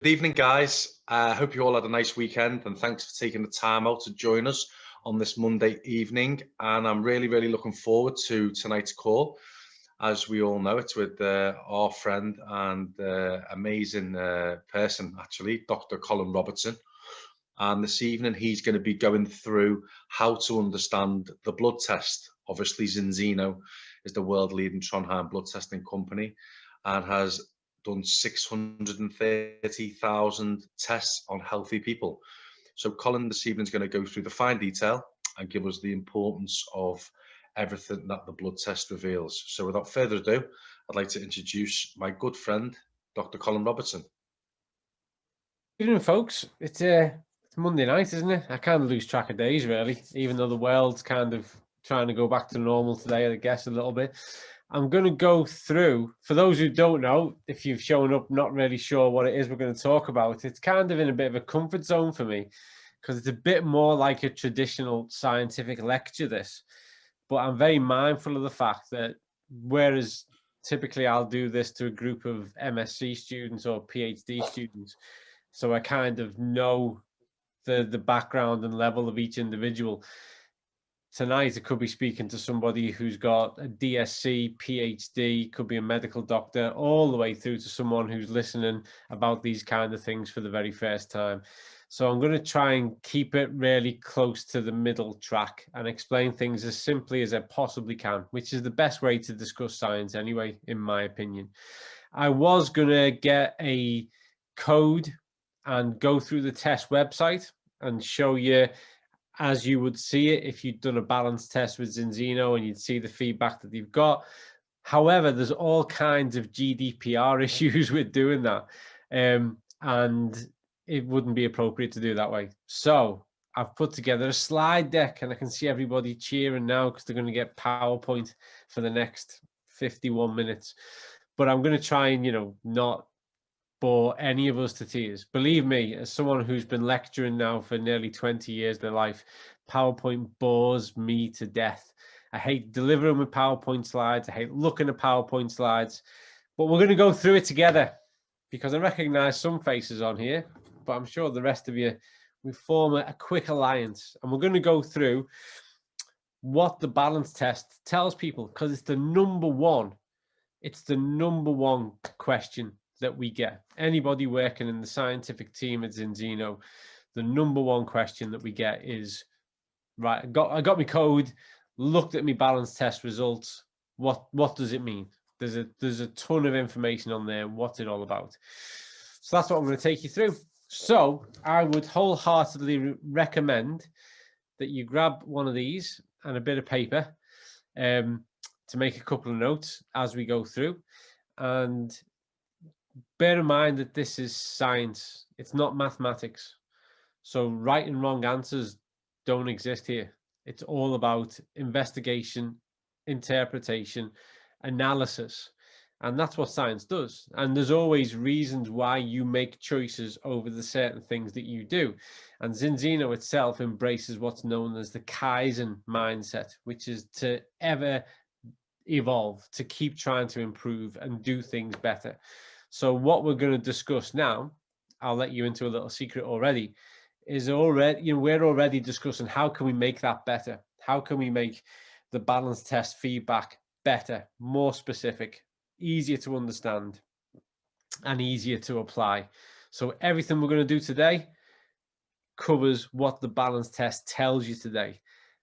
Good evening, guys. I hope you all had a nice weekend, and thanks for taking the time out to join us on this Monday evening. And I'm really looking forward to tonight's call. As we all know, it's with our friend and amazing person, actually, Dr. Colin Robertson. And this evening, he's going to be going through how to understand the blood test. Obviously, Zinzino is the world leading Trondheim blood testing company and has done 630,000 tests on healthy people. So Colin this evening is going to go through the fine detail and give us the importance of everything that the blood test reveals. So without further ado, I'd like to introduce my good friend, Dr. Colin Robertson. Good evening, folks. It's Monday night, isn't it? I kind of lose track of days, really, even though the world's kind of trying to go back to normal today, I guess, a little bit. I'm going to go through, for those who don't know, if you've shown up not really sure what it is we're going to talk about, it's kind of in a bit of a comfort zone for me because it's a bit more like a traditional scientific lecture, this. But I'm very mindful of the fact that whereas typically I'll do this to a group of MSc students or PhD students, so I kind of know the background and level of each individual. Tonight, I could be speaking to somebody who's got a DSc, PhD, could be a medical doctor, all the way through to someone who's listening about these kind of things for the very first time. So I'm going to try and keep it really close to the middle track and explain things as simply as I possibly can, which is the best way to discuss science anyway, in my opinion. I was going to get a code and go through the test website and show you as you would see it if you'd done a balance test with Zinzino, and you'd see the feedback that you've got. However, there's all kinds of GDPR issues with doing that, and it wouldn't be appropriate to do that way. So I've put together a slide deck, and I can see everybody cheering now because they're going to get PowerPoint for the next 51 minutes. But I'm going to try and, not bore any of us to tears. Believe me, as someone who's been lecturing now for nearly 20 years of their life, PowerPoint bores me to death. I hate delivering with PowerPoint slides. I hate looking at PowerPoint slides, but we're going to go through it together because I recognize some faces on here, but I'm sure the rest of you, we form a quick alliance, and we're going to go through what the balance test tells people because it's the number one question that we get. Anybody working in the scientific team at Zinzino, the number one question that we get is, right, I got my code, looked at my balance test results. What does it mean? There's a ton of information on there. What's it all about? So that's what I'm going to take you through. So I would wholeheartedly recommend that you grab one of these and a bit of paper to make a couple of notes as we go through. And bear in mind that this is science. It's not mathematics. So right and wrong answers don't exist here. It's all about investigation, interpretation, analysis. And that's what science does. And there's always reasons why you make choices over the certain things that you do. And Zinzino itself embraces what's known as the Kaizen mindset, which is to ever evolve, to keep trying to improve and do things better. So what we're going to discuss now, I'll let you into a little secret already, is we're already discussing how can we make that better? How can we make the balance test feedback better, more specific, easier to understand, and easier to apply? So everything we're going to do today covers what the balance test tells you today.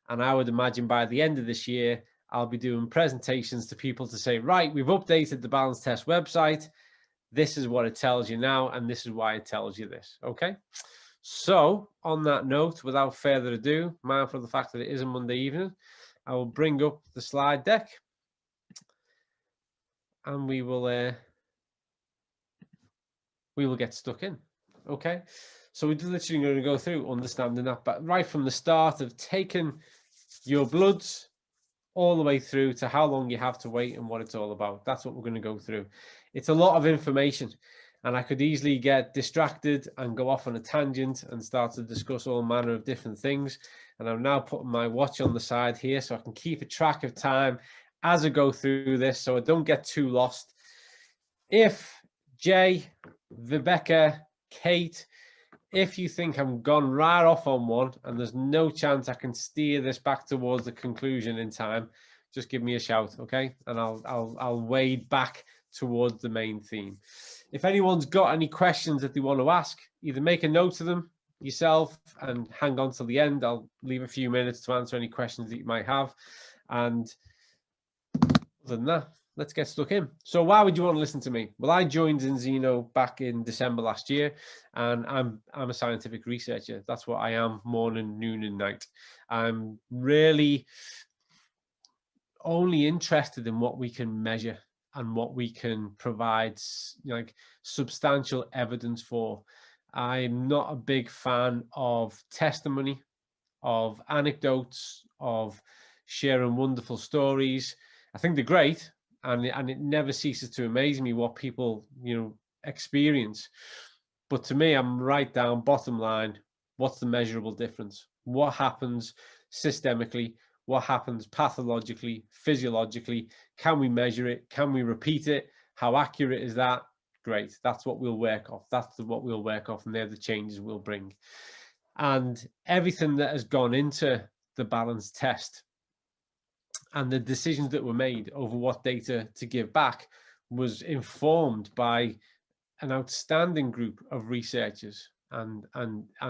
And I would imagine by the end of this year, I'll be doing presentations to people to say, right, we've updated the balance test website. This is what it tells you now, and this is why it tells you this, okay? So on that note, without further ado, mindful of the fact that it is a Monday evening, I will bring up the slide deck and we will get stuck in, okay? So we're literally going to go through understanding that, but right from the start of taking your bloods all the way through to how long you have to wait and what it's all about. That's what we're going to go through. It's a lot of information, and I could easily get distracted and go off on a tangent and start to discuss all manner of different things. And I'm now putting my watch on the side here so I can keep a track of time as I go through this so I don't get too lost. If Jay, Vibeke, Kate, if you think I'm gone right off on one and there's no chance I can steer this back towards the conclusion in time, just give me a shout, okay? And I'll wade back towards the main theme. If anyone's got any questions that they want to ask, either make a note of them yourself and hang on till the end. I'll leave a few minutes to answer any questions that you might have. And other than that, let's get stuck in. So why would you want to listen to me? Well, I joined Zinzino back in December last year, and I'm a scientific researcher. That's what I am, morning, noon, and night. I'm really only interested in what we can measure and what we can provide like substantial evidence for. I'm not a big fan of testimony, of anecdotes, of sharing wonderful stories. I think they're great, and it never ceases to amaze me what people, experience. But to me, I'm right down bottom line. What's the measurable difference? What happens systemically? What happens pathologically, physiologically? Can we measure it? Can we repeat it? How accurate is that? Great. That's what we'll work off. That's what we'll work off, and they're the changes we'll bring. And everything that has gone into the balance test and the decisions that were made over what data to give back was informed by an outstanding group of researchers and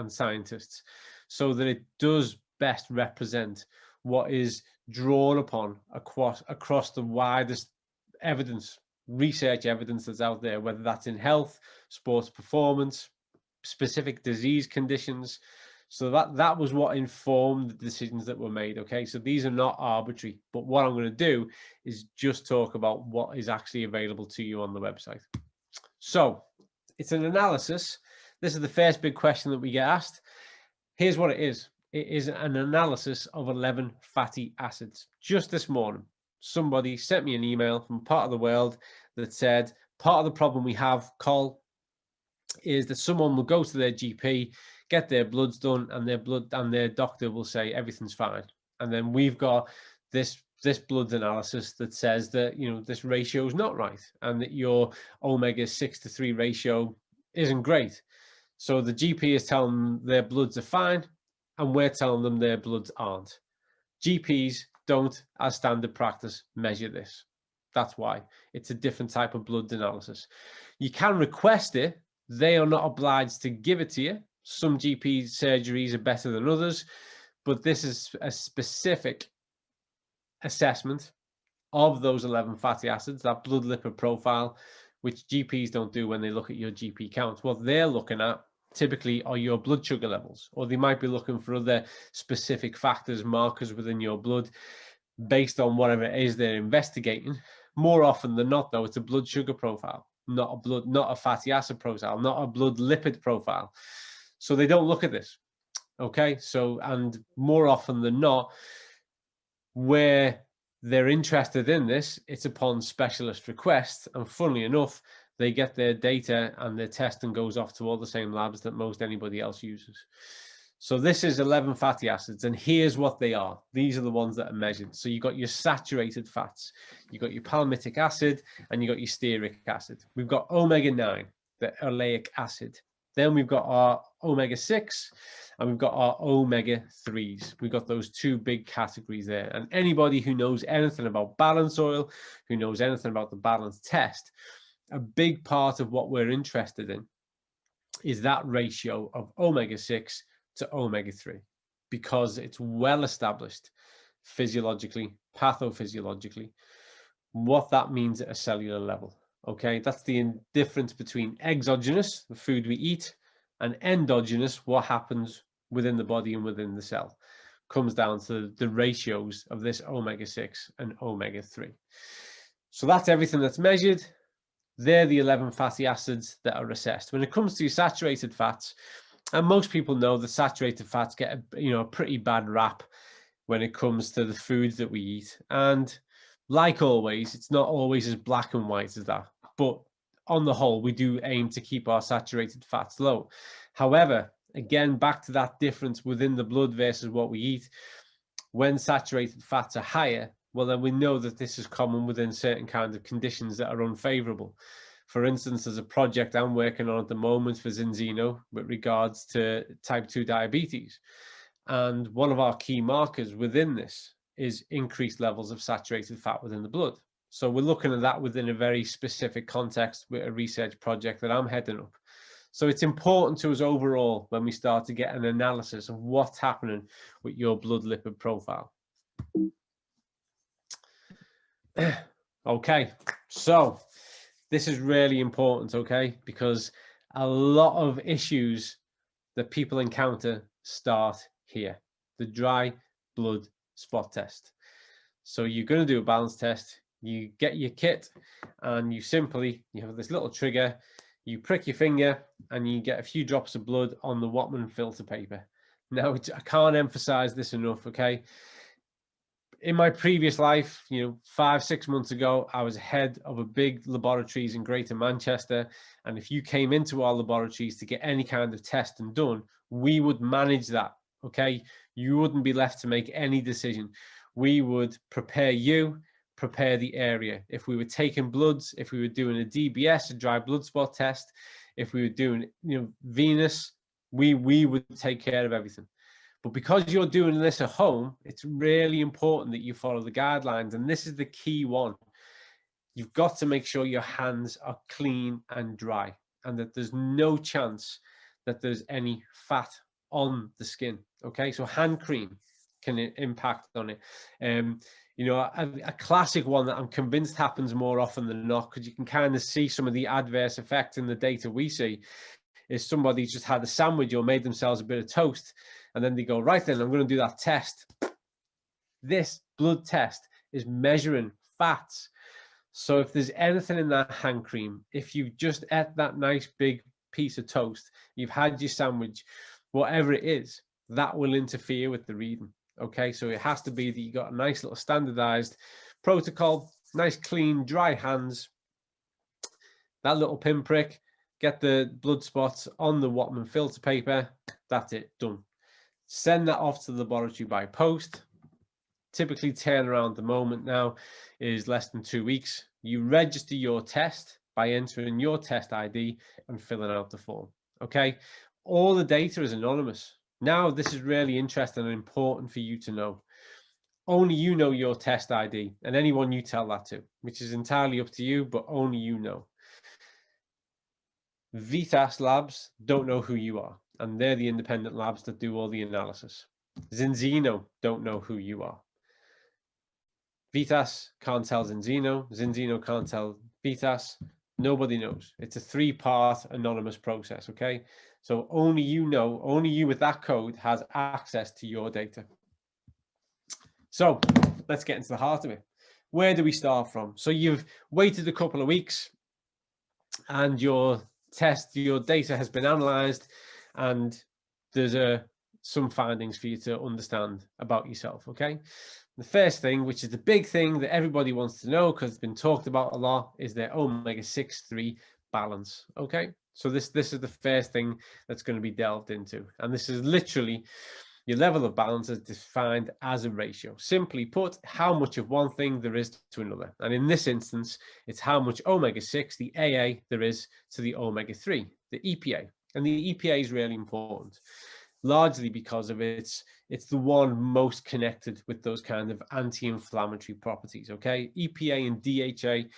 scientists, so that it does best represent what is drawn upon across the widest research evidence that's out there, whether that's in health, sports performance, specific disease conditions. So that was what informed the decisions that were made. Okay, so these are not arbitrary, but what I'm going to do is just talk about what is actually available to you on the website. So it's an analysis. This is the first big question that we get asked. Here's what it is. It is an analysis of 11 fatty acids. Just this morning, somebody sent me an email from part of the world that said, part of the problem we have, Col, is that someone will go to their GP, get their bloods done, and their doctor will say everything's fine. And then we've got this blood analysis that says that, this ratio is not right, and that your omega 6:3 ratio isn't great. So the GP is telling them their bloods are fine, and we're telling them their bloods aren't. GPs don't, as standard practice, measure this. That's why. It's a different type of blood analysis. You can request it. They are not obliged to give it to you. Some GP surgeries are better than others, but this is a specific assessment of those 11 fatty acids, that blood lipid profile, which GPs don't do when they look at your GP count. What they're looking at typically are your blood sugar levels, or they might be looking for other specific factors, markers within your blood based on whatever it is they're investigating. More often than not, though, it's a blood sugar profile, not a fatty acid profile, not a blood lipid profile. So they don't look at this. Okay, so, and more often than not, where they're interested in this, it's upon specialist request, and funnily enough, they get their data and their testing goes off to all the same labs that most anybody else uses. So this is 11 fatty acids, and here's what they are. These are the ones that are measured. So you've got your saturated fats, you've got your palmitic acid, and you've got your stearic acid. We've got omega-9, the oleic acid. Then we've got our omega-6, and we've got our omega-3s. We've got those two big categories there. And anybody who knows anything about balance oil, who knows anything about the balance test, a big part of what we're interested in is that ratio of omega-6 to omega-3, because it's well established physiologically, pathophysiologically, what that means at a cellular level. Okay, that's the difference between exogenous, the food we eat, and endogenous, what happens within the body and within the cell. Comes down to the ratios of this omega-6 and omega-3. So that's everything that's measured. They're the 11 fatty acids that are assessed. When it comes to saturated fats, and most people know that saturated fats get a pretty bad rap when it comes to the foods that we eat. And like always, it's not always as black and white as that. But on the whole, we do aim to keep our saturated fats low. However, again, back to that difference within the blood versus what we eat, when saturated fats are higher, well, then we know that this is common within certain kinds of conditions that are unfavorable. For instance, there's a project I'm working on at the moment for Zinzino with regards to type 2 diabetes. And one of our key markers within this is increased levels of saturated fat within the blood. So we're looking at that within a very specific context with a research project that I'm heading up. So it's important to us overall when we start to get an analysis of what's happening with your blood lipid profile. Okay, so this is really important, okay, because a lot of issues that people encounter start here, the dry blood spot test. So you're going to do a balance test, you get your kit, and you have this little trigger, you prick your finger, and you get a few drops of blood on the Whatman filter paper. Now, I can't emphasize this enough, okay? In my previous life, 5-6 months ago, I was head of a big laboratories in Greater Manchester. And if you came into our laboratories to get any kind of testing done, we would manage that, okay? You wouldn't be left to make any decision. We would prepare you, prepare the area. If we were taking bloods, if we were doing a DBS, a dry blood spot test, if we were doing, venous, we would take care of everything. But because you're doing this at home, it's really important that you follow the guidelines. And this is the key one. You've got to make sure your hands are clean and dry, and that there's no chance that there's any fat on the skin. Okay, so hand cream can impact on it. A classic one that I'm convinced happens more often than not, because you can kind of see some of the adverse effects in the data we see, is somebody just had a sandwich or made themselves a bit of toast, and then they go, right then, I'm going to do that test. This blood test is measuring fats. So if there's anything in that hand cream, if you've just ate that nice big piece of toast, you've had your sandwich, whatever it is, that will interfere with the reading. Okay, so it has to be that you got a nice little standardized protocol, nice, clean, dry hands, that little pinprick, get the blood spots on the Whatman filter paper, that's it, done. Send that off to the laboratory by post. Typically turnaround at the moment now is less than 2 weeks. You register your test by entering your test ID and filling out the form, okay? All the data is anonymous. Now, this is really interesting and important for you to know. Only you know your test ID, and anyone you tell that to, which is entirely up to you, but only you know. VITAS labs don't know who you are, and they're the independent labs that do all the analysis. Zinzino don't know who you are. VITAS can't tell Zinzino, Zinzino can't tell VITAS, nobody knows. It's a 3-part anonymous process, okay? So only you know, only you with that code has access to your data. So let's get into the heart of it. Where do we start from? So you've waited a couple of weeks and your data has been analyzed, and there's some findings for you to understand about yourself, okay? The first thing, which is the big thing that everybody wants to know because it's been talked about a lot, is their omega-6/3 balance, okay? So this is the first thing that's going to be delved into. And this is literally your level of balance is defined as a ratio. Simply put, how much of one thing there is to another. And in this instance, it's how much omega-6, the AA, there is to the omega-3, the EPA. And the EPA is really important, largely because of it's the one most connected with those kind of anti-inflammatory properties, okay? EPA and DHA,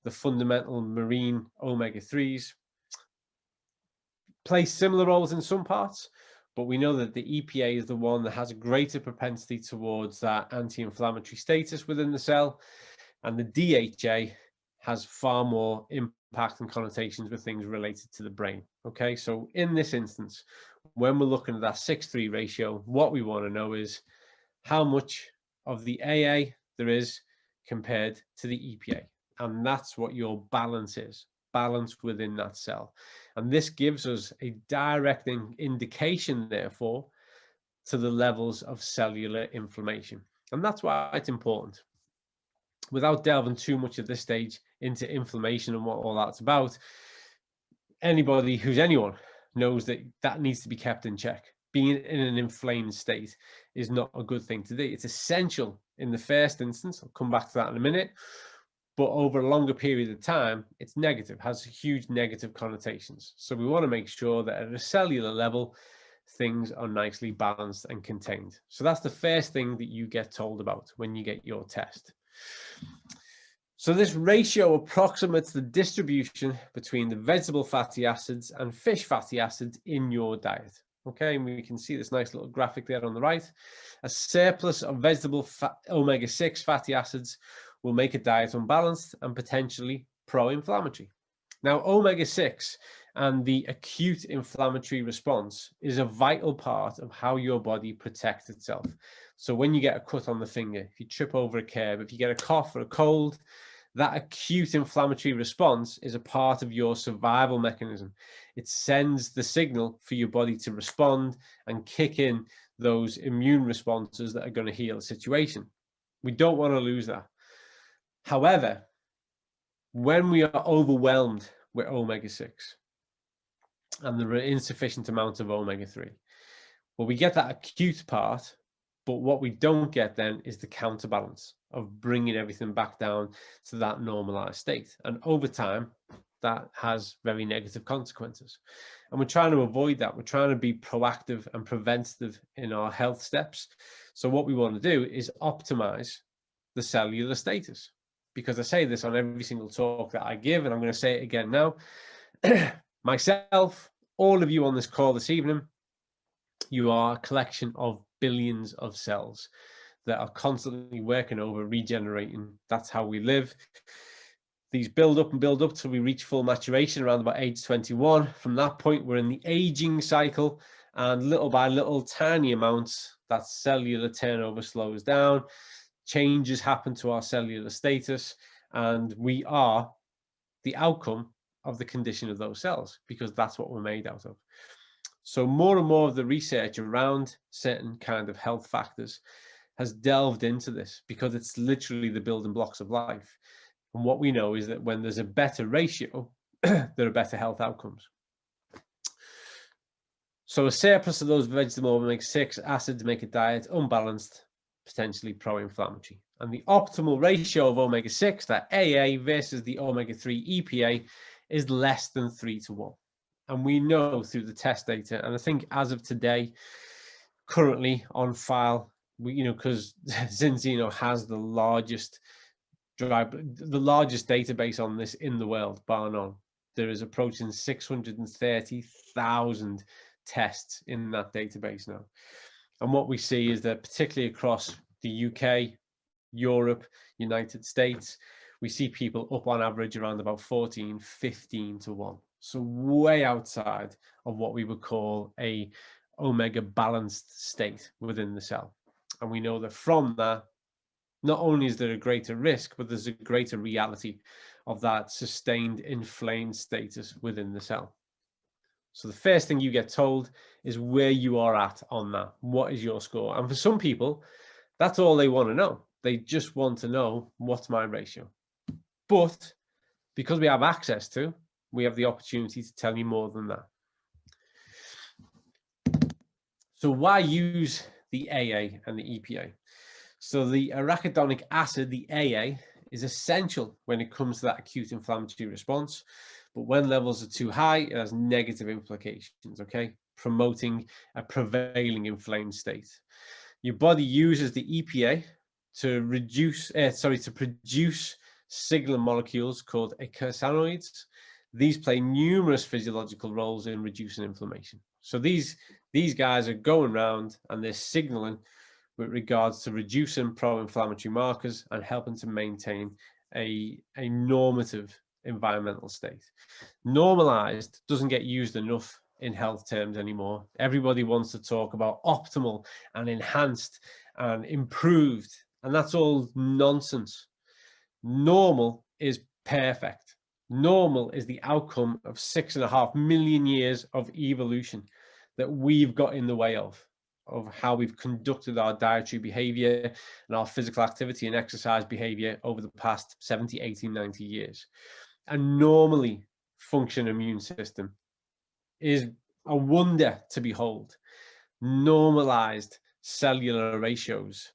the fundamental marine omega-3s, play similar roles in some parts, but we know that the EPA is the one that has a greater propensity towards that anti-inflammatory status within the cell, and the DHA has far more impact and connotations with things related to the brain, okay? So in this instance, when we're looking at that 6:3 ratio, what we want to know is how much of the AA there is compared to the EPA. And that's what your balance is, balance within that cell. And this gives us a direct indication, therefore, to the levels of cellular inflammation. And that's why it's important. Without delving too much at this stage into inflammation and what all that's about, anybody who's anyone knows that that needs to be kept in check. Being in an inflamed state is not a good thing to do. It's essential in the first instance. I'll come back to that in a minute. but over a longer period of time, it's negative, has huge negative connotations. So we want to make sure that at a cellular level, things are nicely balanced and contained. So that's the first thing that you get told about when you get your test. So this ratio approximates the distribution between the vegetable fatty acids and fish fatty acids in your diet. Okay, and we can see this nice little graphic there on the right. A surplus of vegetable omega-6 fatty acids will make a diet unbalanced and potentially pro-inflammatory. Now, omega-6 and the acute inflammatory response is a vital part of how your body protects itself. So when you get a cut on the finger, if you trip over a curb, if you get a cough or a cold, that acute inflammatory response is a part of your survival mechanism. It sends the signal for your body to respond and kick in those immune responses that are going to heal the situation. We don't want to lose that. However, when we are overwhelmed with omega-6 and there are insufficient amounts of omega-3, well, we get that acute part, but what we don't get then is the counterbalance of bringing everything back down to that normalized state. And over time, that has very negative consequences. And we're trying to avoid that. We're trying to be proactive and preventative in our health steps. So what we want to do is optimize the cellular status. Because I say this on every single talk that I give, and I'm going to say it again now. Myself, all of you on this call this evening, you are a collection of billions of cells that are constantly working over, regenerating. That's how we live. These build up and build up till we reach full maturation around about age 21. From that point, we're in the aging cycle, and little by little, tiny amounts, that cellular turnover slows down. Changes happen to our cellular status, and we are the outcome of the condition of those cells, because that's what we're made out of. So more and more of the research around certain kind of health factors has delved into this, because it's literally the building blocks of life. And what we know is that when there's a better ratio, there are better health outcomes. So a surplus of those vegetable omega-6 acids make a diet unbalanced, potentially pro-inflammatory. And the optimal ratio of omega-6, that AA versus the omega-3 EPA, is less than 3:1. And we know through the test data, and I think as of today, currently on file, because Zinzino has the largest database on this in the world, bar none. There is approaching 630,000 tests in that database now. And what we see is that particularly across the UK, Europe, United States, we see people up on average around about 14, 15:1. So way outside of what we would call a omega balanced state within the cell. And we know that from that, not only is there a greater risk, but there's a greater reality of that sustained inflamed status within the cell. So the first thing you get told is where you are at on that. What is your score? And for some people, that's all they want to know. They just want to know, what's my ratio? But because we have access to, we have the opportunity to tell you more than that. So why use the AA and the EPA? So the arachidonic acid, the AA, is essential when it comes to that acute inflammatory response. But when levels are too high, it has negative implications, okay? Promoting a prevailing inflamed state. Your body uses the EPA to produce signaling molecules called eicosanoids. These play numerous physiological roles in reducing inflammation. So these guys are going around and they're signaling with regards to reducing pro-inflammatory markers and helping to maintain a normative environmental state. Normalized doesn't get used enough in health terms anymore. Everybody wants to talk about optimal and enhanced and improved, and that's all nonsense. Normal is perfect. Normal is the outcome of 6.5 million years of evolution that we've got in the way of how we've conducted our dietary behavior and our physical activity and exercise behavior over the past 70, 80, 90 years. A normally functioning immune system is a wonder to behold. Normalized cellular ratios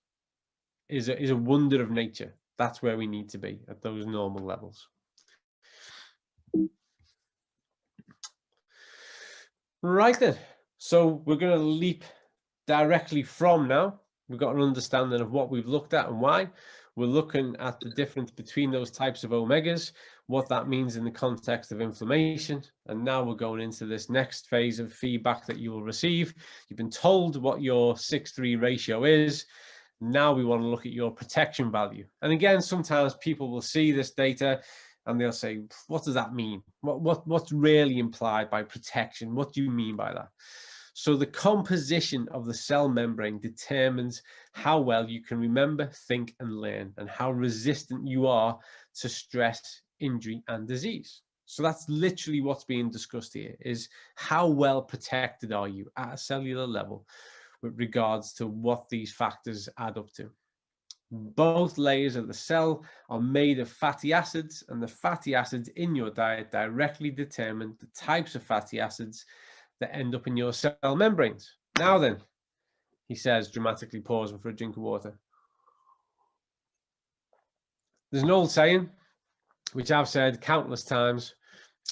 is a wonder of nature. That's where we need to be, at those normal levels. Right then, so we're going to leap directly from now. We've got an understanding of what we've looked at and why. We're looking at the difference between those types of omegas, what that means in the context of inflammation. And now we're going into this next phase of feedback that you will receive. You've been told what your 6:3 ratio is. Now we want to look at your protection value. And again, sometimes people will see this data and they'll say, what does that mean? What's really implied by protection? What do you mean by that? So the composition of the cell membrane determines how well you can remember, think, and learn, and how resistant you are to stress, injury, and disease. So that's literally what's being discussed here, is how well protected are you at a cellular level with regards to what these factors add up to. Both layers of the cell are made of fatty acids, and the fatty acids in your diet directly determine the types of fatty acids that end up in your cell membranes. Now then, he says, dramatically pausing for a drink of water. There's an old saying, which I've said countless times,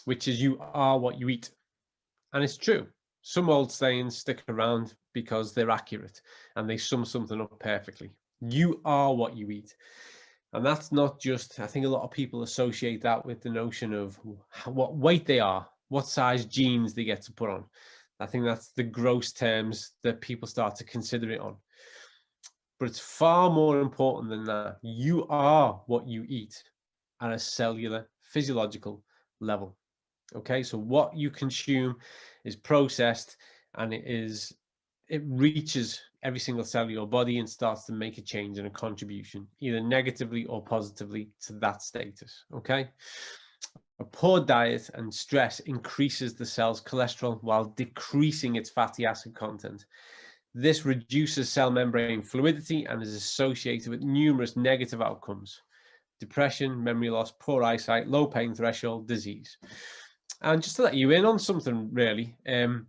which is you are what you eat. And it's true. Some old sayings stick around because they're accurate and they sum something up perfectly. You are what you eat. And that's not just, I think a lot of people associate that with the notion of what weight they are, what size jeans they get to put on. I think that's the gross terms that people start to consider it on. But it's far more important than that. You are what you eat at a cellular, physiological level. Okay, so what you consume is processed, and it reaches every single cell of your body and starts to make a change and a contribution, either negatively or positively, to that status. Okay. A poor diet and stress increases the cell's cholesterol while decreasing its fatty acid content. This reduces cell membrane fluidity and is associated with numerous negative outcomes: depression, memory loss, poor eyesight, low pain threshold, disease. And just to let you in on something, really, in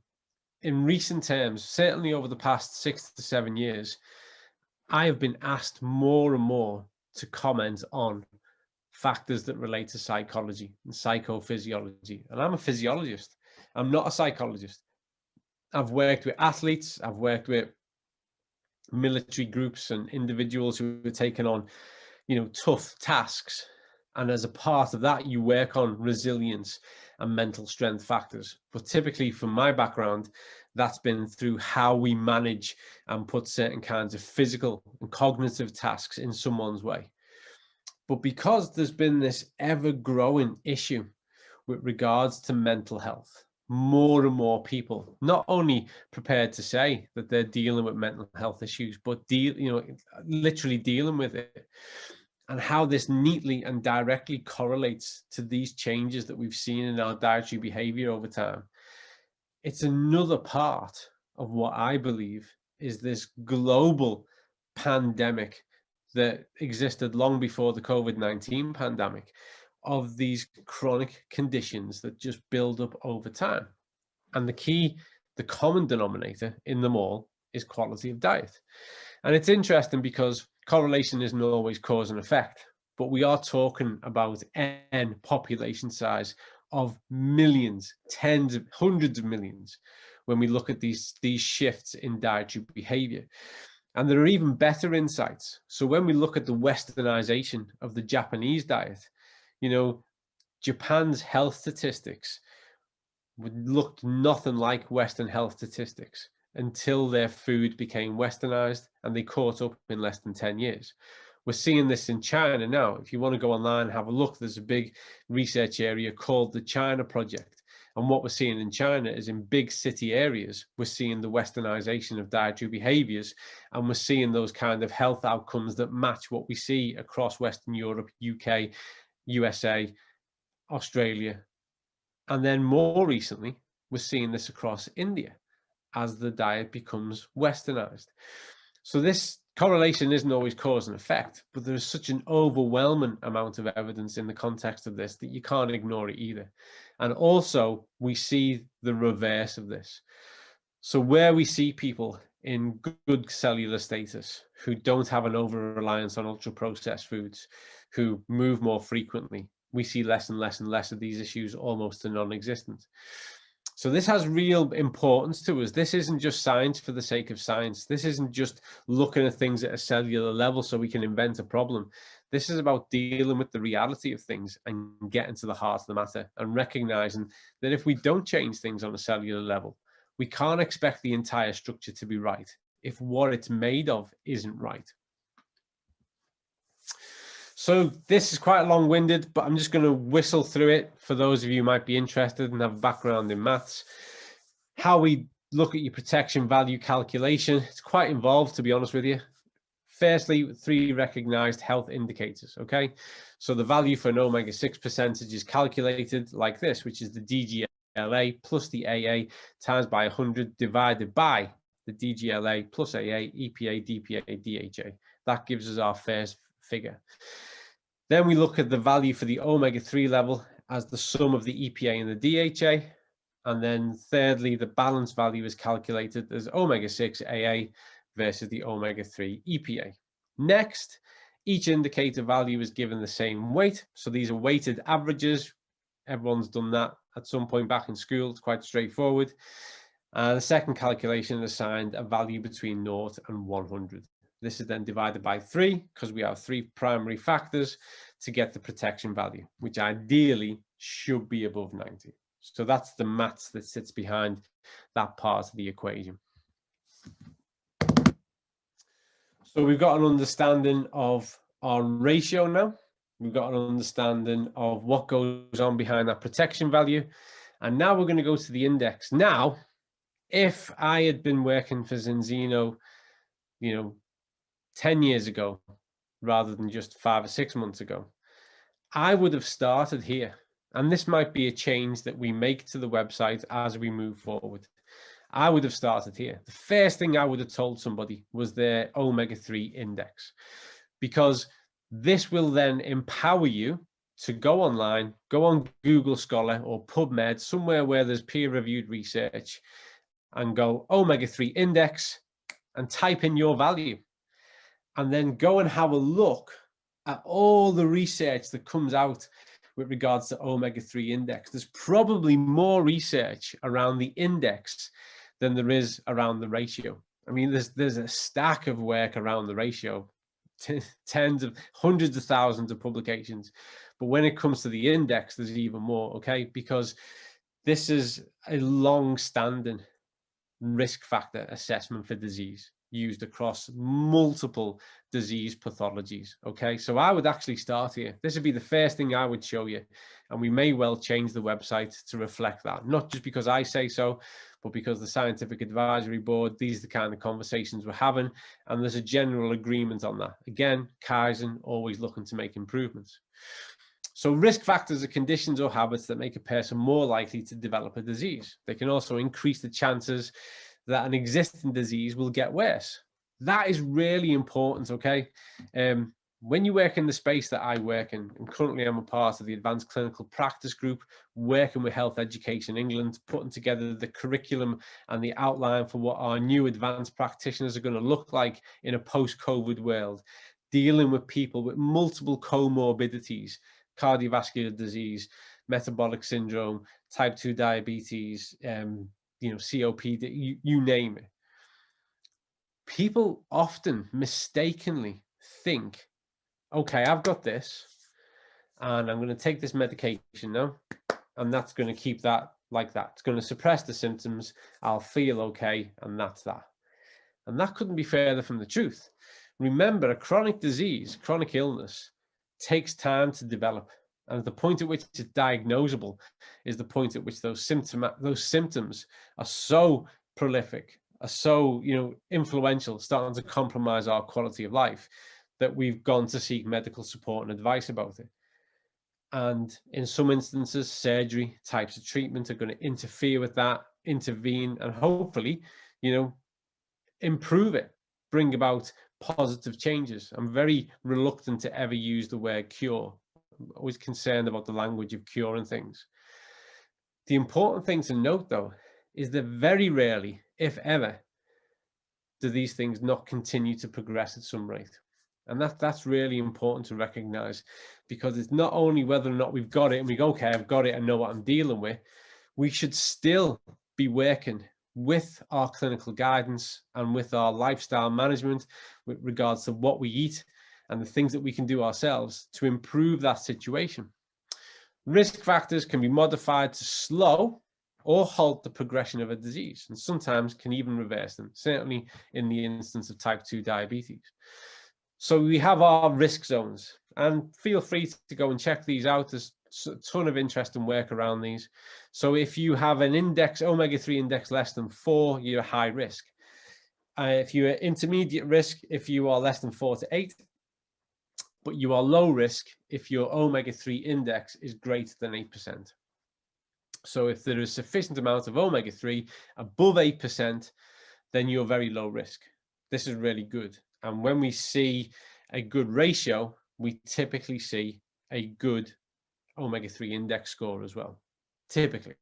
recent terms, certainly over the past 6 to 7 years, I have been asked more and more to comment on factors that relate to psychology and psychophysiology. And I'm a physiologist. I'm not a psychologist. I've worked with athletes. I've worked with military groups and individuals who are taking on, tough tasks. And as a part of that, you work on resilience and mental strength factors. But typically, from my background, that's been through how we manage and put certain kinds of physical and cognitive tasks in someone's way. But because there's been this ever-growing issue with regards to mental health, more and more people not only prepared to say that they're dealing with mental health issues, but literally dealing with it, and how this neatly and directly correlates to these changes that we've seen in our dietary behavior over time. It's another part of what I believe is this global pandemic that existed long before the COVID-19 pandemic, of these chronic conditions that just build up over time. And the common denominator in them all is quality of diet. And it's interesting because correlation isn't always cause and effect, but we are talking about N population size of millions, tens of hundreds of millions, when we look at these shifts in dietary behavior. And there are even better insights. So when we look at the westernization of the Japanese diet, Japan's health statistics looked nothing like Western health statistics until their food became westernized, and they caught up in less than 10 years. We're seeing this in China now. If you want to go online and have a look, there's a big research area called the China Project. And what we're seeing in China is, in big city areas, we're seeing the westernization of dietary behaviors, and we're seeing those kind of health outcomes that match what we see across Western Europe, UK, USA, Australia. And then more recently, we're seeing this across India as the diet becomes westernized. So this correlation isn't always cause and effect, but there's such an overwhelming amount of evidence in the context of this that you can't ignore it either. And also, we see the reverse of this. So where we see people in good cellular status, who don't have an over-reliance on ultra-processed foods, who move more frequently, we see less and less and less of these issues, almost to non-existent. So this has real importance to us. This isn't just science for the sake of science. This isn't just looking at things at a cellular level so we can invent a problem. This is about dealing with the reality of things and getting to the heart of the matter and recognizing that if we don't change things on a cellular level, we can't expect the entire structure to be right if what it's made of isn't right. So this is quite long-winded, but I'm just going to whistle through it for those of you who might be interested and have a background in maths. How we look at your protection value calculation, it's quite involved, to be honest with you. Firstly, 3 recognized health indicators, okay? So the value for an omega-6 percentage is calculated like this, which is the DGLA plus the AA times by 100 divided by the DGLA plus AA, EPA, DPA, DHA. That gives us our first figure. Then we look at the value for the omega-3 level as the sum of the EPA and the DHA. And then thirdly, the balance value is calculated as omega-6 AA versus the omega-3 EPA. Next, each indicator value is given the same weight. So these are weighted averages. Everyone's done that at some point back in school. It's quite straightforward. And the second calculation assigned a value between 0 and 100. This is then divided by 3 because we have 3 primary factors to get the protection value, which ideally should be above 90. So that's the maths that sits behind that part of the equation. So we've got an understanding of our ratio now. We've got an understanding of what goes on behind that protection value. And now we're going to go to the index. Now, if I had been working for Zinzino, 10 years ago, rather than just 5 or 6 months ago, I would have started here. And this might be a change that we make to the website as we move forward. I would have started here. The first thing I would have told somebody was their omega-3 index, because this will then empower you to go online, go on Google Scholar or PubMed, somewhere where there's peer-reviewed research, and go omega-3 index and type in your value. And then go and have a look at all the research that comes out with regards to omega-3 index. There's probably more research around the index than there is around the ratio. I mean, there's a stack of work around the ratio, tens of hundreds of thousands of publications. But when it comes to the index, there's even more, okay? Because this is a long-standing risk factor assessment for disease used across multiple disease pathologies. Okay, so I would actually start here. This would be the first thing I would show you, and we may well change the website to reflect that, not just because I say so, but because the scientific advisory board, these are the kind of conversations we're having, and there's a general agreement on that. Again, Kaizen, always looking to make improvements. So risk factors are conditions or habits that make a person more likely to develop a disease. They can also increase the chances that an existing disease will get worse. That is really important, okay? When you work in the space that I work in, and currently I'm a part of the Advanced Clinical Practice Group, working with Health Education England, putting together the curriculum and the outline for what our new advanced practitioners are going to look like in a post-COVID world, dealing with people with multiple comorbidities, cardiovascular disease, metabolic syndrome, type 2 diabetes, COPD, you name it. People often mistakenly think, okay, I've got this and I'm going to take this medication now, and that's going to keep that like that. It's going to suppress the symptoms. I'll feel okay, and that's that. And that couldn't be further from the truth. Remember, a chronic disease, chronic illness, takes time to develop. And the point at which it's diagnosable is the point at which those symptoms are so prolific, are so influential, starting to compromise our quality of life, that we've gone to seek medical support and advice about it. And in some instances, surgery, types of treatment are going to interfere with that, intervene, and hopefully, improve it, bring about positive changes. I'm very reluctant to ever use the word cure. I'm always concerned about the language of curing things. The important thing to note, though, is that very rarely, if ever, do these things not continue to progress at some rate? And that's really important to recognize, because it's not only whether or not we've got it and we go, okay, I've got it, I know what I'm dealing with. We should still be working with our clinical guidance and with our lifestyle management with regards to what we eat and the things that we can do ourselves to improve that situation. Risk factors can be modified to slow or halt the progression of a disease, and sometimes can even reverse them, certainly in the instance of type 2 diabetes. So we have our risk zones, and feel free to go and check these out. There's a ton of interesting work around these. So if you have an index, omega-3 index less than 4, you're high risk. If you're intermediate risk, if you are less than 4 to 8, but you are low risk if your omega-3 index is greater than 8%. So if there is sufficient amount of omega-3 above 8%, then you're very low risk. This is really good. And when we see a good ratio, we typically see a good omega-3 index score as well. Typically,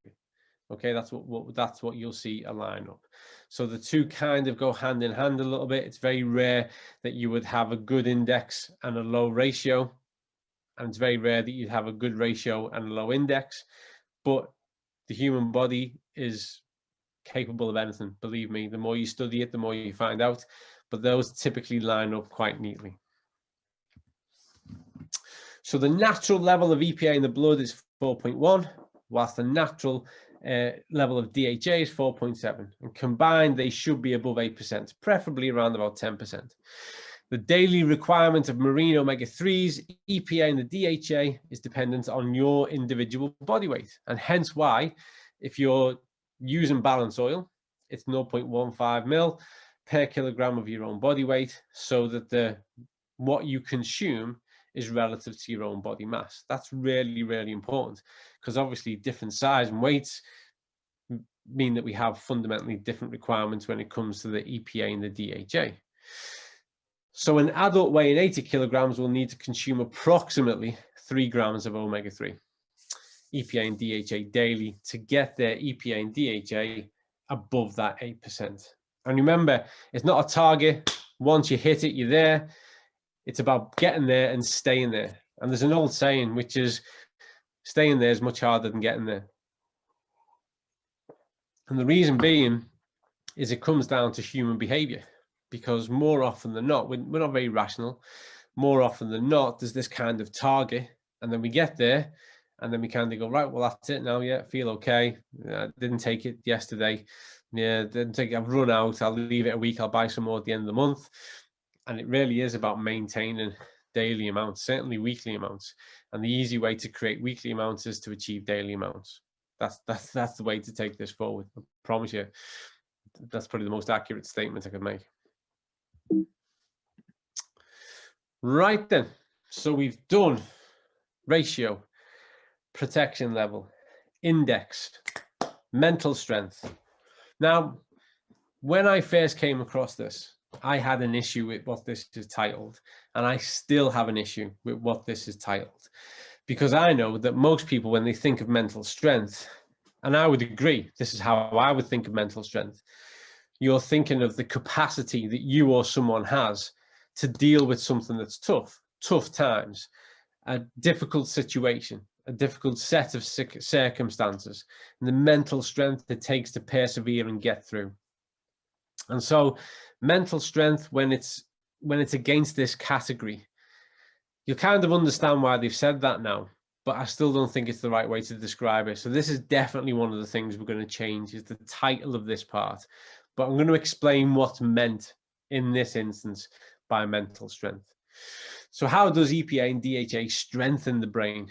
okay, that's what you'll see a line up. So the two kind of go hand in hand a little bit. It's very rare that you would have a good index and a low ratio, and it's very rare that you'd have a good ratio and a low index. But the human body is capable of anything. Believe me, the more you study it, the more you find out. But those typically line up quite neatly. So the natural level of EPA in the blood is 4.1, whilst the natural level of DHA is 4.7. And combined, they should be above 8%, preferably around about 10%. The daily requirement of marine omega-3s, EPA and the DHA is dependent on your individual body weight. And hence why, if you're using balance oil, it's 0.15 mil per kilogram of your own body weight, so that what you consume is relative to your own body mass. That's really, really important, because obviously different size and weights mean that we have fundamentally different requirements when it comes to the EPA and the DHA. So an adult weighing 80 kilograms will need to consume approximately 3 grams of omega-3, EPA and DHA daily, to get their EPA and DHA above that 8%. And remember, it's not a target. Once you hit it, you're there. It's about getting there and staying there. And there's an old saying, which is staying there is much harder than getting there. And the reason being is it comes down to human behavior, because more often than not, we're not very rational. More often than not, there's this kind of target, and then we get there, and then we kind of go, right, well, that's it now. Yeah, feel okay. Didn't take it yesterday. Yeah, didn't take it. I've run out. I'll leave it a week. I'll buy some more at the end of the month. And it really is about maintaining daily amounts, certainly weekly amounts. And the easy way to create weekly amounts is to achieve daily amounts. That's the way to take this forward. I promise you, that's probably the most accurate statement I could make. Right then, so we've done ratio, protection level, index, mental strength. Now, when I first came across this, I had an issue with what this is titled, and I still have an issue with what this is titled, because I know that most people, when they think of mental strength, and I would agree, this is how I would think of mental strength, you're thinking of the capacity that you or someone has to deal with something that's tough times, a difficult situation, a difficult set of circumstances, and the mental strength it takes to persevere and get through. And so mental strength, when it's against this category, you'll kind of understand why they've said that now, but I still don't think it's the right way to describe it. So this is definitely one of the things we're going to change, is the title of this part. But I'm going to explain what's meant in this instance by mental strength. So how does EPA and DHA strengthen the brain?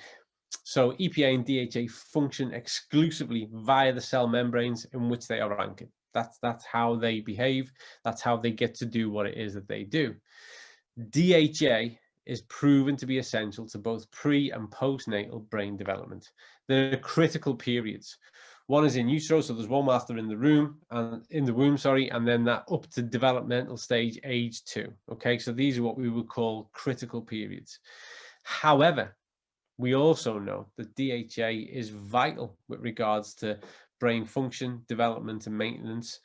So EPA and DHA function exclusively via the cell membranes in which they are anchored. That's how they behave. That's how they get to do what it is that they do. DHA is proven to be essential to both pre and postnatal brain development. There are critical periods. One is in utero, so there's one whilst they're in the womb, and then that up to developmental stage age 2. Okay, so these are what we would call critical periods. However, we also know that DHA is vital with regards to brain function, development, and maintenance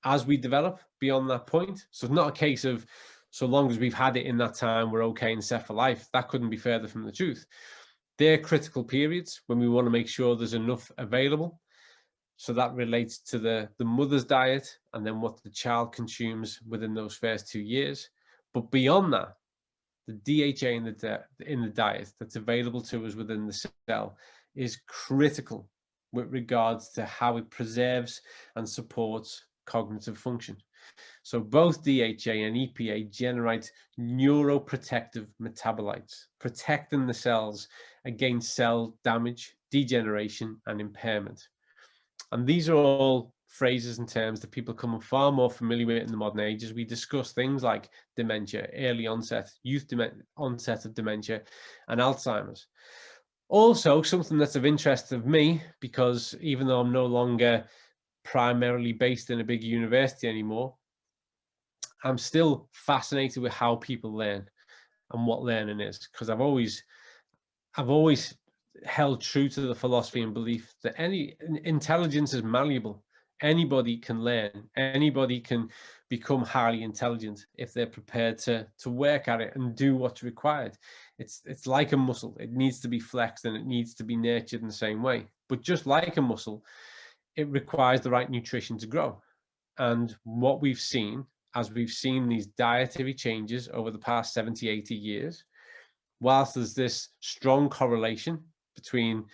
as we develop beyond that point. So it's not a case of, so long as we've had it in that time, we're okay and set for life. That couldn't be further from the truth. They're critical periods when we want to make sure there's enough available. So that relates to the mother's diet and then what the child consumes within those first 2 years. But beyond that, the DHA in the diet that's available to us within the cell is critical with regards to how it preserves and supports cognitive function. So both DHA and EPA generate neuroprotective metabolites, protecting the cells against cell damage, degeneration, and impairment. And these are all phrases and terms that people become far more familiar with in the modern age as we discuss things like dementia, early onset, onset of dementia, and Alzheimer's. Also, something that's of interest of me, because even though I'm no longer primarily based in a big university anymore, I'm still fascinated with how people learn and what learning is, because I've always held true to the philosophy and belief that any intelligence is malleable. Anybody can learn. Anybody can become highly intelligent if they're prepared to work at it and do what's required. It's like a muscle. It needs to be flexed and it needs to be nurtured in the same way. But just like a muscle, it requires the right nutrition to grow. And what we've seen, as we've seen these dietary changes over the past 70, 80 years, whilst there's this strong correlation between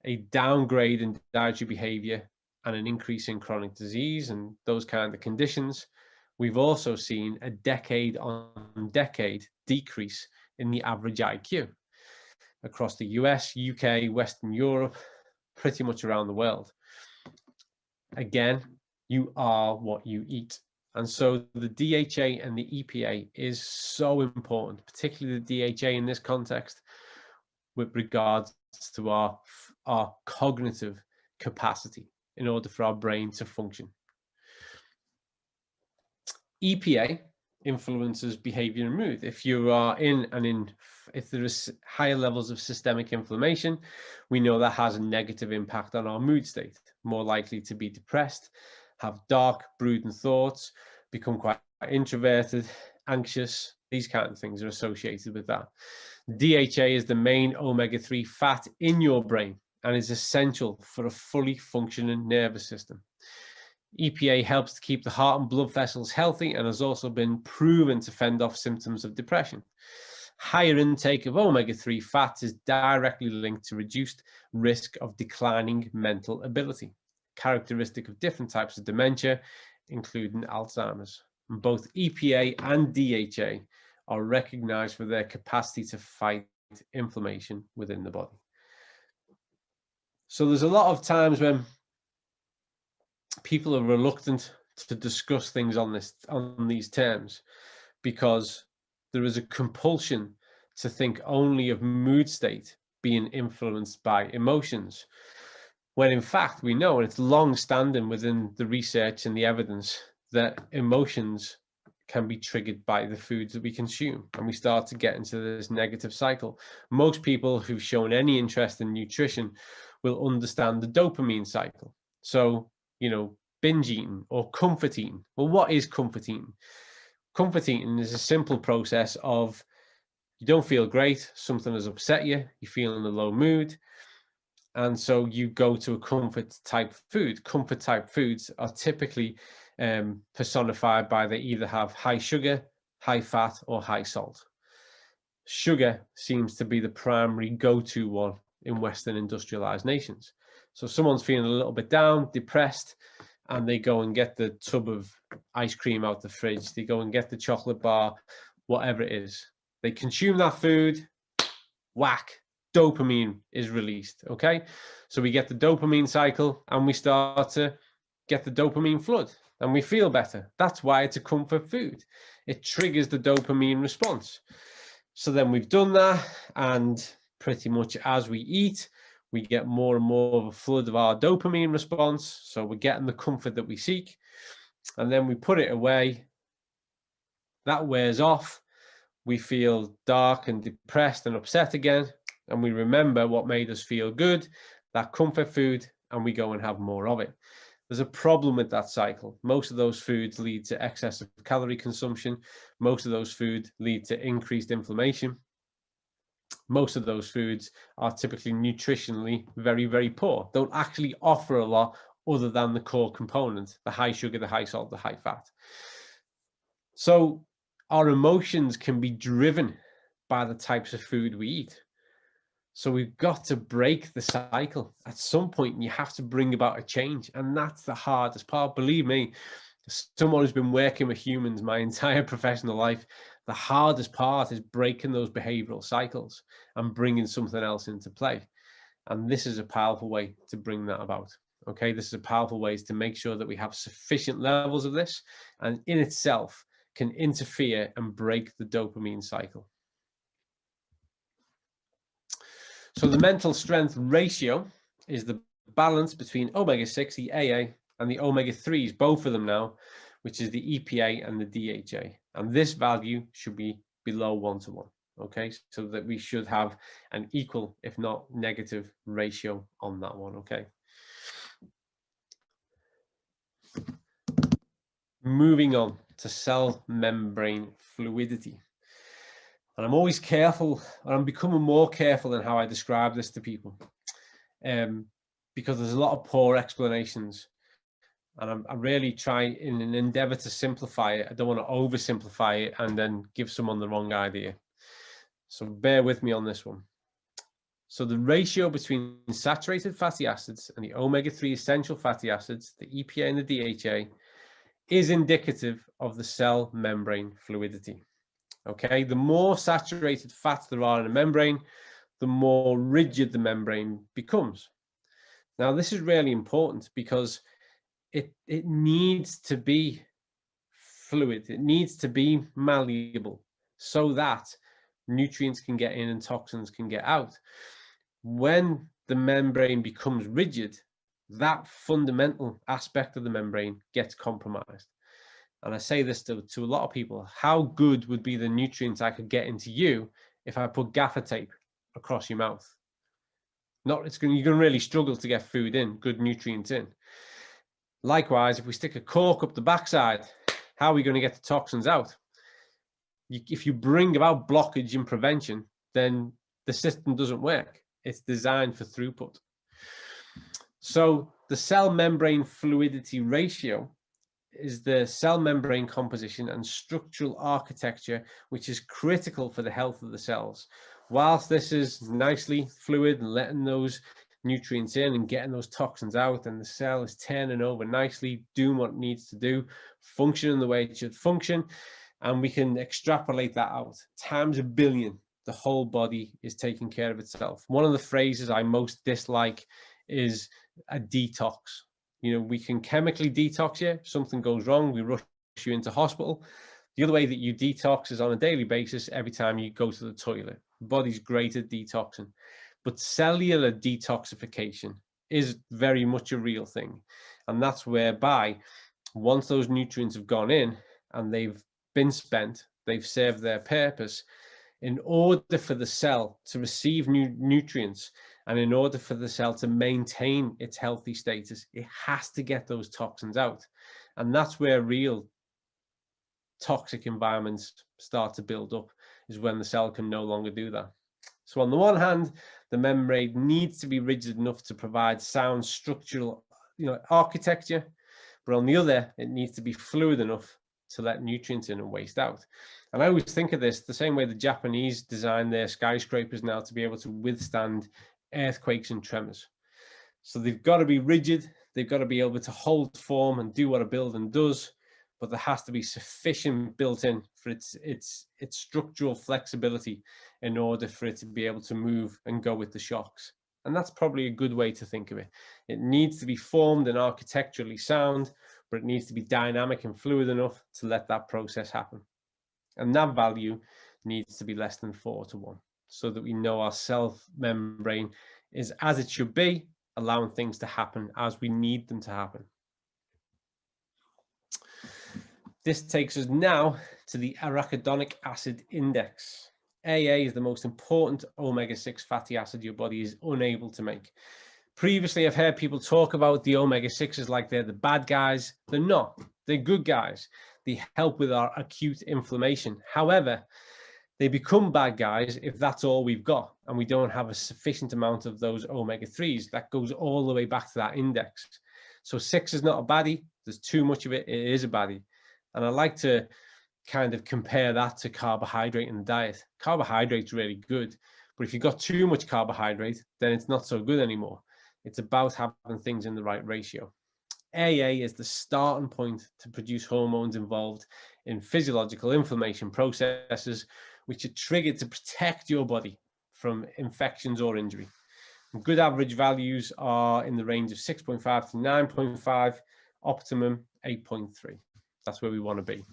a downgrade in dietary behavior and an increase in chronic disease and those kind of conditions, we've also seen a decade on decade decrease in the average IQ across the US, UK, Western Europe, pretty much around the world. Again, you are what you eat. And so the DHA and the EPA is so important, particularly the DHA in this context, with regards to our cognitive capacity in order for our brain to function. EPA influences behavior and mood. If you are if there is higher levels of systemic inflammation, we know that has a negative impact on our mood state, more likely to be depressed, have dark, brooding thoughts, become quite introverted, anxious. These kind of things are associated with that. DHA is the main omega-3 fat in your brain and is essential for a fully functioning nervous system. EPA helps to keep the heart and blood vessels healthy and has also been proven to fend off symptoms of depression. Higher intake of omega-3 fats is directly linked to reduced risk of declining mental ability, characteristic of different types of dementia, including Alzheimer's. And both EPA and DHA are recognized for their capacity to fight inflammation within the body. So there's a lot of times when people are reluctant to discuss things on these terms because there is a compulsion to think only of mood state being influenced by emotions, when in fact we know, and it's long standing within the research and the evidence, that emotions can be triggered by the foods that we consume, and we start to get into this negative cycle. Most people who've shown any interest in nutrition will understand the dopamine cycle. So, you know, binge eating or comfort eating. Well, what is comfort eating? Comfort eating is a simple process of, you don't feel great, something has upset you, you feel in a low mood, and so you go to a comfort type food. Comfort type foods are typically personified by they either have high sugar, high fat, or high salt. Sugar seems to be the primary go-to one in Western industrialized nations. So someone's feeling a little bit down, depressed, and they go and get the tub of ice cream out the fridge. They go and get the chocolate bar, whatever it is. They consume that food, whack, dopamine is released, okay? So we get the dopamine cycle and we start to get the dopamine flood and we feel better. That's why it's a comfort food. It triggers the dopamine response. So then we've done that, and pretty much as we eat, we get more and more of a flood of our dopamine response. So we're getting the comfort that we seek, and then we put it away. That wears off. We feel dark and depressed and upset again, and we remember what made us feel good, that comfort food, and we go and have more of it. There's a problem with that cycle. Most of those foods lead to excessive calorie consumption. Most of those foods lead to increased inflammation. Most of those foods are typically nutritionally very, very poor, don't actually offer a lot other than the core component, the high sugar, the high salt, the high fat. So our emotions can be driven by the types of food we eat. So we've got to break the cycle. At some point, you have to bring about a change. And that's the hardest part. Believe me, as someone who's been working with humans my entire professional life, the hardest part is breaking those behavioral cycles and bringing something else into play. And this is a powerful way to bring that about. Okay, this is a powerful way to make sure that we have sufficient levels of this, and in itself can interfere and break the dopamine cycle. So the mental strength ratio is the balance between omega-6, the AA, and the omega-3s, both of them now, which is the EPA and the DHA. And this value should be below 1:1, okay? So that we should have an equal, if not negative, ratio on that one, okay? Moving on to cell membrane fluidity. And I'm always careful, and I'm becoming more careful in how I describe this to people, because there's a lot of poor explanations. And I really try in an endeavor to simplify it. I don't want to oversimplify it and then give someone the wrong idea. So bear with me on this one. So the ratio between saturated fatty acids and the omega-3 essential fatty acids, the EPA and the DHA, is indicative of the cell membrane fluidity. Okay, the more saturated fats there are in a membrane, the more rigid the membrane becomes. Now, this is really important because it needs to be fluid. It needs to be malleable so that nutrients can get in and toxins can get out. When the membrane becomes rigid, that fundamental aspect of the membrane gets compromised. And I say this to a lot of people, how good would be the nutrients I could get into you if I put gaffer tape across your mouth? You're going to really struggle to get food in, good nutrients in. Likewise, if we stick a cork up the backside, how are we going to get the toxins out? If you bring about blockage in prevention, then the system doesn't work. It's designed for throughput. So the cell membrane fluidity ratio is the cell membrane composition and structural architecture, which is critical for the health of the cells. Whilst this is nicely fluid and letting those nutrients in and getting those toxins out, and the cell is turning over nicely, doing what it needs to do, functioning the way it should function, and we can extrapolate that out times a billion, the whole body is taking care of itself. One of the phrases I most dislike is a detox. You know, we can chemically detox you. If something goes wrong, we rush you into hospital. The other way that you detox is on a daily basis every time you go to the toilet. The body's great at detoxing. But cellular detoxification is very much a real thing. And that's whereby once those nutrients have gone in and they've been spent, they've served their purpose, in order for the cell to receive new nutrients and in order for the cell to maintain its healthy status, it has to get those toxins out. And that's where real toxic environments start to build up, is when the cell can no longer do that. So on the one hand, the membrane needs to be rigid enough to provide sound structural, architecture, but on the other, it needs to be fluid enough to let nutrients in and waste out. And I always think of this the same way the Japanese design their skyscrapers now to be able to withstand earthquakes and tremors. So they've got to be rigid, they've got to be able to hold form and do what a building does, but there has to be sufficient built in for its structural flexibility in order for it to be able to move and go with the shocks. And that's probably a good way to think of it. It needs to be formed and architecturally sound, but it needs to be dynamic and fluid enough to let that process happen. And that value needs to be less than 4:1, so that we know our cell membrane is as it should be, allowing things to happen as we need them to happen. This takes us now to the arachidonic acid index. AA is the most important omega-6 fatty acid your body is unable to make. Previously, I've heard people talk about the omega-6s like they're the bad guys. They're not. They're good guys. They help with our acute inflammation. However, they become bad guys if that's all we've got and we don't have a sufficient amount of those omega-3s. That goes all the way back to that index. So 6 is not a baddie. There's too much of it. It is a baddie. And I like to kind of compare that to carbohydrate in the diet. Carbohydrate's really good, but if you've got too much carbohydrate, then it's not so good anymore. It's about having things in the right ratio. AA is the starting point to produce hormones involved in physiological inflammation processes, which are triggered to protect your body from infections or injury. And good average values are in the range of 6.5 to 9.5, optimum 8.3. That's where we want to be.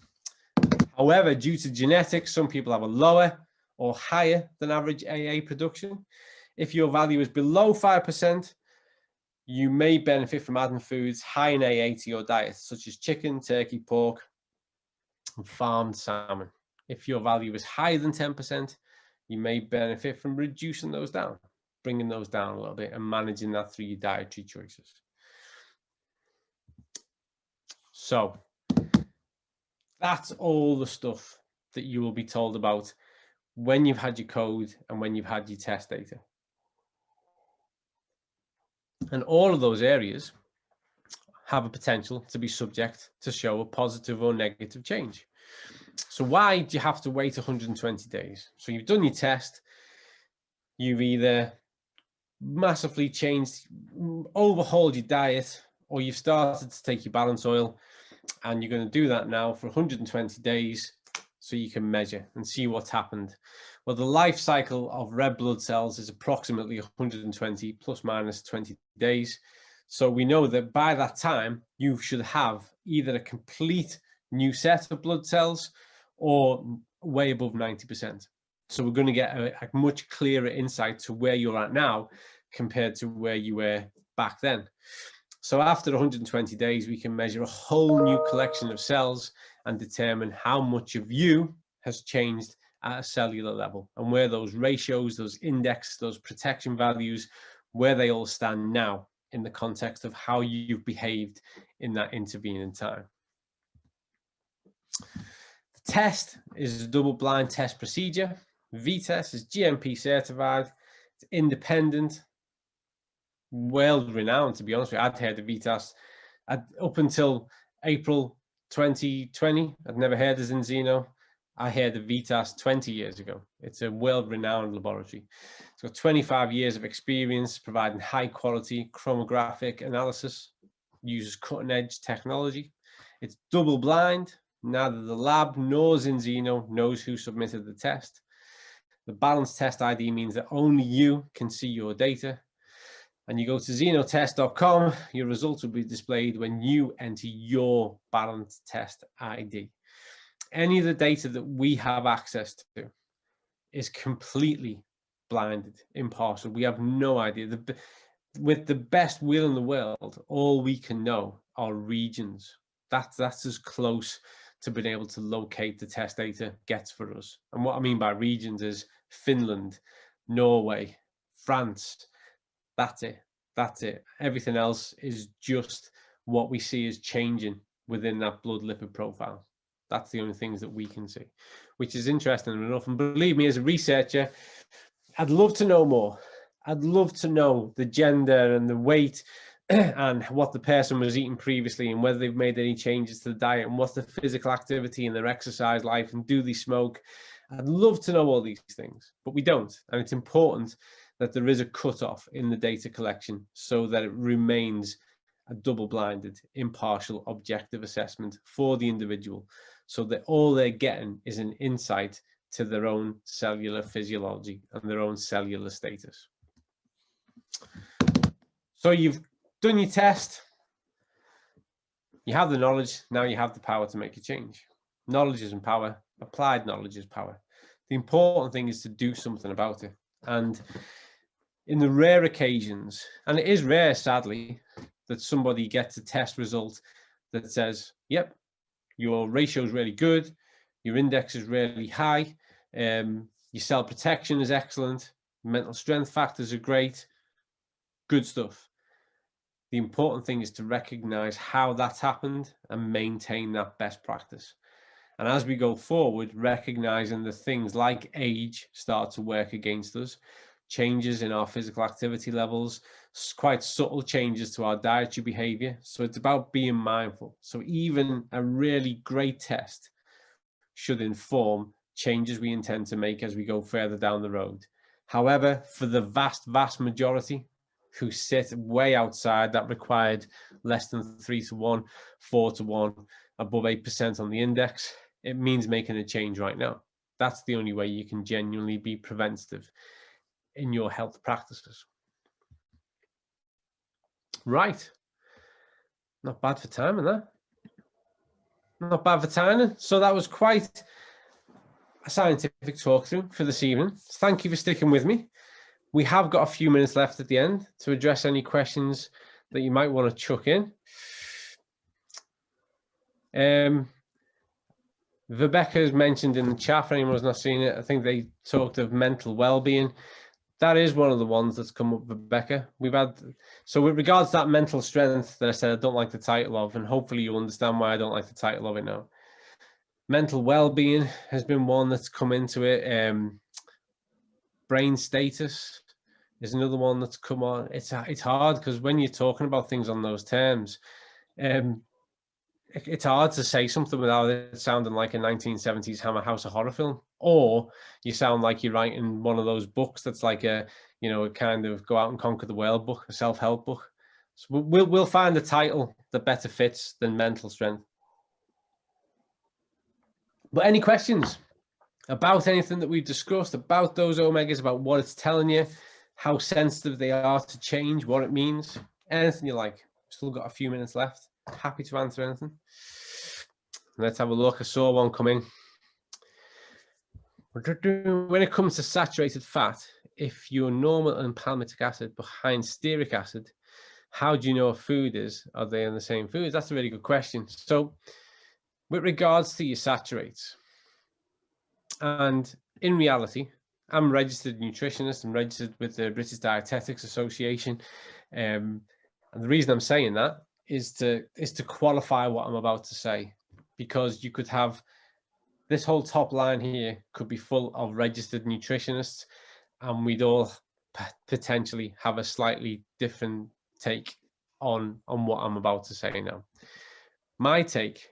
However, due to genetics, some people have a lower or higher than average AA production. If your value is below 5%, you may benefit from adding foods high in AA to your diet, such as chicken, turkey, pork, and farmed salmon. If your value is higher than 10%, you may benefit from reducing those down, bringing those down a little bit and managing that through your dietary choices. So that's all the stuff that you will be told about when you've had your code and when you've had your test data. And all of those areas have a potential to be subject to show a positive or negative change. So why do you have to wait 120 days? So you've done your test, you've either massively changed, overhauled your diet, or you've started to take your balance oil, and you're going to do that now for 120 days so you can measure and see what's happened. Well, the life cycle of red blood cells is approximately 120 plus minus 20 days. So we know that by that time, you should have either a complete new set of blood cells or way above 90%. So we're going to get a much clearer insight to where you're at now compared to where you were back then. So after 120 days, we can measure a whole new collection of cells and determine how much of you has changed at a cellular level and where those ratios, those index, those protection values, where they all stand now in the context of how you've behaved in that intervening time. The test is a double-blind test procedure. VTest is GMP certified, it's independent, world-renowned, to be honest with you. I'd heard of VTest up until April 2020. I'd never heard of Zinzino. I heard of VTest 20 years ago. It's a world-renowned laboratory. It's got 25 years of experience providing high-quality chromographic analysis, uses cutting-edge technology. It's double-blind. Neither the lab nor Zinzino knows who submitted the test. The balanced test ID means that only you can see your data. And you go to zinotest.com, your results will be displayed when you enter your balanced test ID. Any of the data that we have access to is completely blinded, impartial. We have no idea. With the best will in the world, all we can know are regions. That's as close to being able to locate the test data gets for us. And what I mean by regions is Finland, Norway, France. That's it. That's it. Everything else is just what we see as changing within that blood lipid profile. That's the only things that we can see, which is interesting enough. And believe me, as a researcher, I'd love to know more. I'd love to know the gender and the weight and what the person was eating previously and whether they've made any changes to the diet and what's the physical activity and their exercise life and do they smoke. I'd love to know all these things, but we don't. And it's important that there is a cutoff in the data collection so that it remains a double-blinded, impartial, objective assessment for the individual, so that all they're getting is an insight to their own cellular physiology and their own cellular status. So you've done your test, you have the knowledge, now you have the power to make a change. Knowledge isn't power, applied knowledge is power. The important thing is to do something about it. And in the rare occasions, and it is rare, sadly, that somebody gets a test result that says, yep, your ratio is really good, your index is really high, your cell protection is excellent, mental strength factors are great, good stuff. The important thing is to recognize how that's happened and maintain that best practice. And as we go forward, recognizing that things like age start to work against us, changes in our physical activity levels, quite subtle changes to our dietary behavior. So it's about being mindful. So even a really great test should inform changes we intend to make as we go further down the road. However, for the vast majority who sit way outside that required less than 3-to-1, 4-to-1, above 8% on the index, it means making a change right now. That's the only way you can genuinely be preventative in your health practices. Right. Not bad for timing, that. Not bad for timing. So that was quite a scientific talk through for this evening. Thank you for sticking with me. We have got a few minutes left at the end to address any questions that you might want to chuck in. Rebecca has mentioned in the chat, for anyone who's not seen it, I think they talked of mental well-being. That is one of the ones that's come up, Rebecca. We've had, so with regards to that mental strength that I said I don't like the title of, and hopefully you understand why I don't like the title of it now. Mental well-being has been one that's come into it. Brain status is another one that's come on. It's hard because when you're talking about things on those terms, it's hard to say something without it sounding like a 1970s Hammer House of Horror film, or you sound like you're writing one of those books that's like a, you know, a kind of go out and conquer the world book, a self-help book. So we'll find a title that better fits than mental strength. But any questions about anything that we've discussed, about those omegas, about what it's telling you, how sensitive they are to change, what it means, anything you like? Still got a few minutes left. Happy to answer anything. Let's have a look. I saw one come in. When it comes to saturated fat, if you're normal in palmitic acid behind stearic acid, how do you know what food is? Are they in the same foods? That's a really good question. So with regards to your saturates, and in reality, I'm a registered nutritionist. I'm registered with the British Dietetics Association. And the reason I'm saying that is to qualify what I'm about to say, because you could have this whole top line here could be full of registered nutritionists, and we'd all potentially have a slightly different take on what I'm about to say now. My take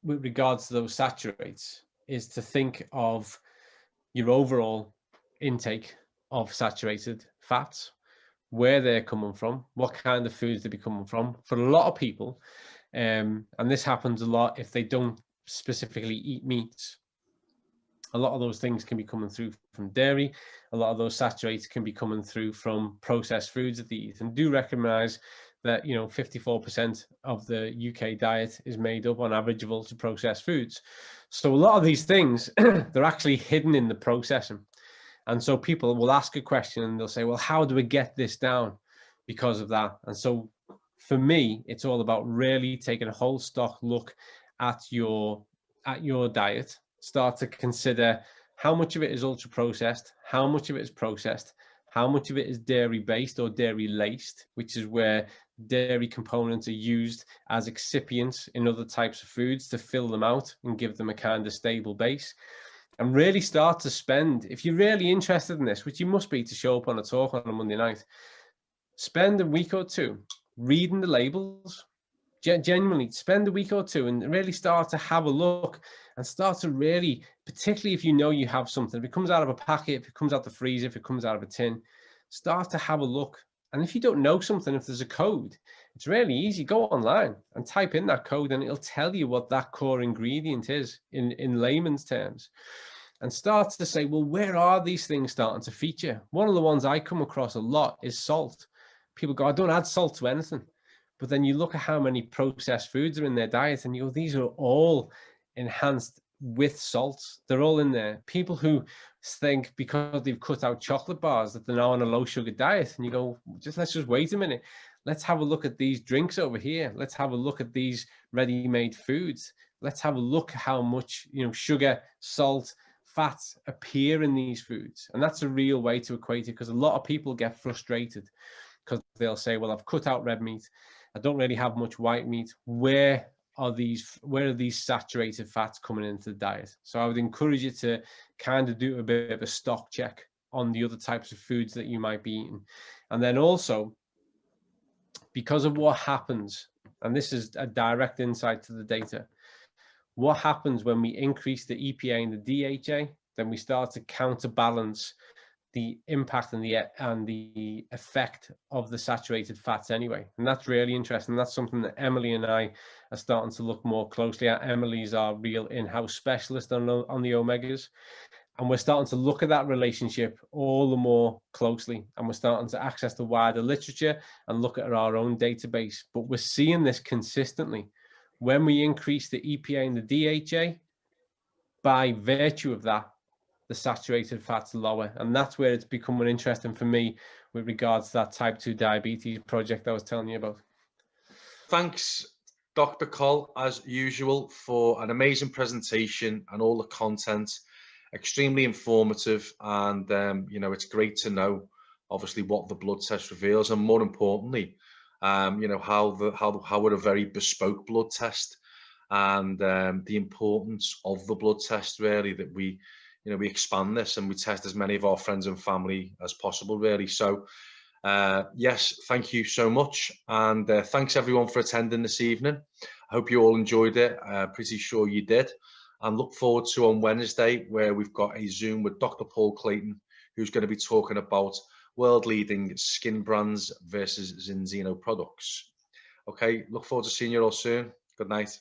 with regards to those saturates is to think of your overall intake of saturated fats, where they're coming from, what kind of foods they're coming from. For a lot of people, and this happens a lot if they don't specifically eat meats, a lot of those things can be coming through from dairy. A lot of those saturates can be coming through from processed foods that they eat. And do recognize that, you know, 54% of the UK diet is made up on average of ultra processed foods. So a lot of these things, they're actually hidden in the processing. And so people will ask a question and they'll say, well, how do we get this down because of that? And so for me, it's all about really taking a whole stock look at your diet. Start to consider how much of it is ultra processed, how much of it is processed, how much of it is dairy based or dairy laced, which is where dairy components are used as excipients in other types of foods to fill them out and give them a kind of stable base. And really start to spend, if you're really interested in this, which you must be to show up on a talk on a Monday night, spend a week or two reading the labels. Genuinely spend a week or two and really start to have a look and start to really, particularly if you know you have something, if it comes out of a packet, if it comes out the freezer, if it comes out of a tin, start to have a look. And if you don't know something, if there's a code, it's really easy. Go online and type in that code and it'll tell you what that core ingredient is in layman's terms. And start to say, well, where are these things starting to feature? One of the ones I come across a lot is salt. People go, I don't add salt to anything. But then you look at how many processed foods are in their diet and you go, these are all enhanced with salts. They're all in there. People who think because they've cut out chocolate bars that they're now on a low sugar diet, and you go, let's just wait a minute. Let's have a look at these drinks over here. Let's have a look at these ready-made foods. Let's have a look at how much, you know, sugar, salt, fats appear in these foods. And that's a real way to equate it, because a lot of people get frustrated because they'll say, well, I've cut out red meat, I don't really have much white meat. Where are these saturated fats coming into the diet? So I would encourage you to kind of do a bit of a stock check on the other types of foods that you might be eating. And then also, because of what happens, and this is a direct insight to the data, what happens when we increase the EPA and the DHA, then we start to counterbalance the impact and the effect of the saturated fats anyway. And that's really interesting. That's something that Emily and I are starting to look more closely at. Emily's our real in-house specialist on the omegas. And we're starting to look at that relationship all the more closely. And we're starting to access the wider literature and look at our own database. But we're seeing this consistently. When we increase the EPA and the DHA, by virtue of that, the saturated fat's lower. And that's where it's becoming interesting for me with regards to that type 2 diabetes project I was telling you about. Thanks, Dr. Col, as usual, for an amazing presentation and all the content. Extremely informative, and you know, it's great to know obviously what the blood test reveals, and more importantly, you know, how would a very bespoke blood test, and the importance of the blood test, really, that we, you know, we expand this and we test as many of our friends and family as possible, really. So yes, thank you so much, and thanks everyone for attending this evening. I hope you all enjoyed it. Pretty sure you did. And look forward to on Wednesday, where we've got a Zoom with Dr. Paul Clayton, who's going to be talking about world-leading skin brands versus Zinzino products. Okay, look forward to seeing you all soon. Good night.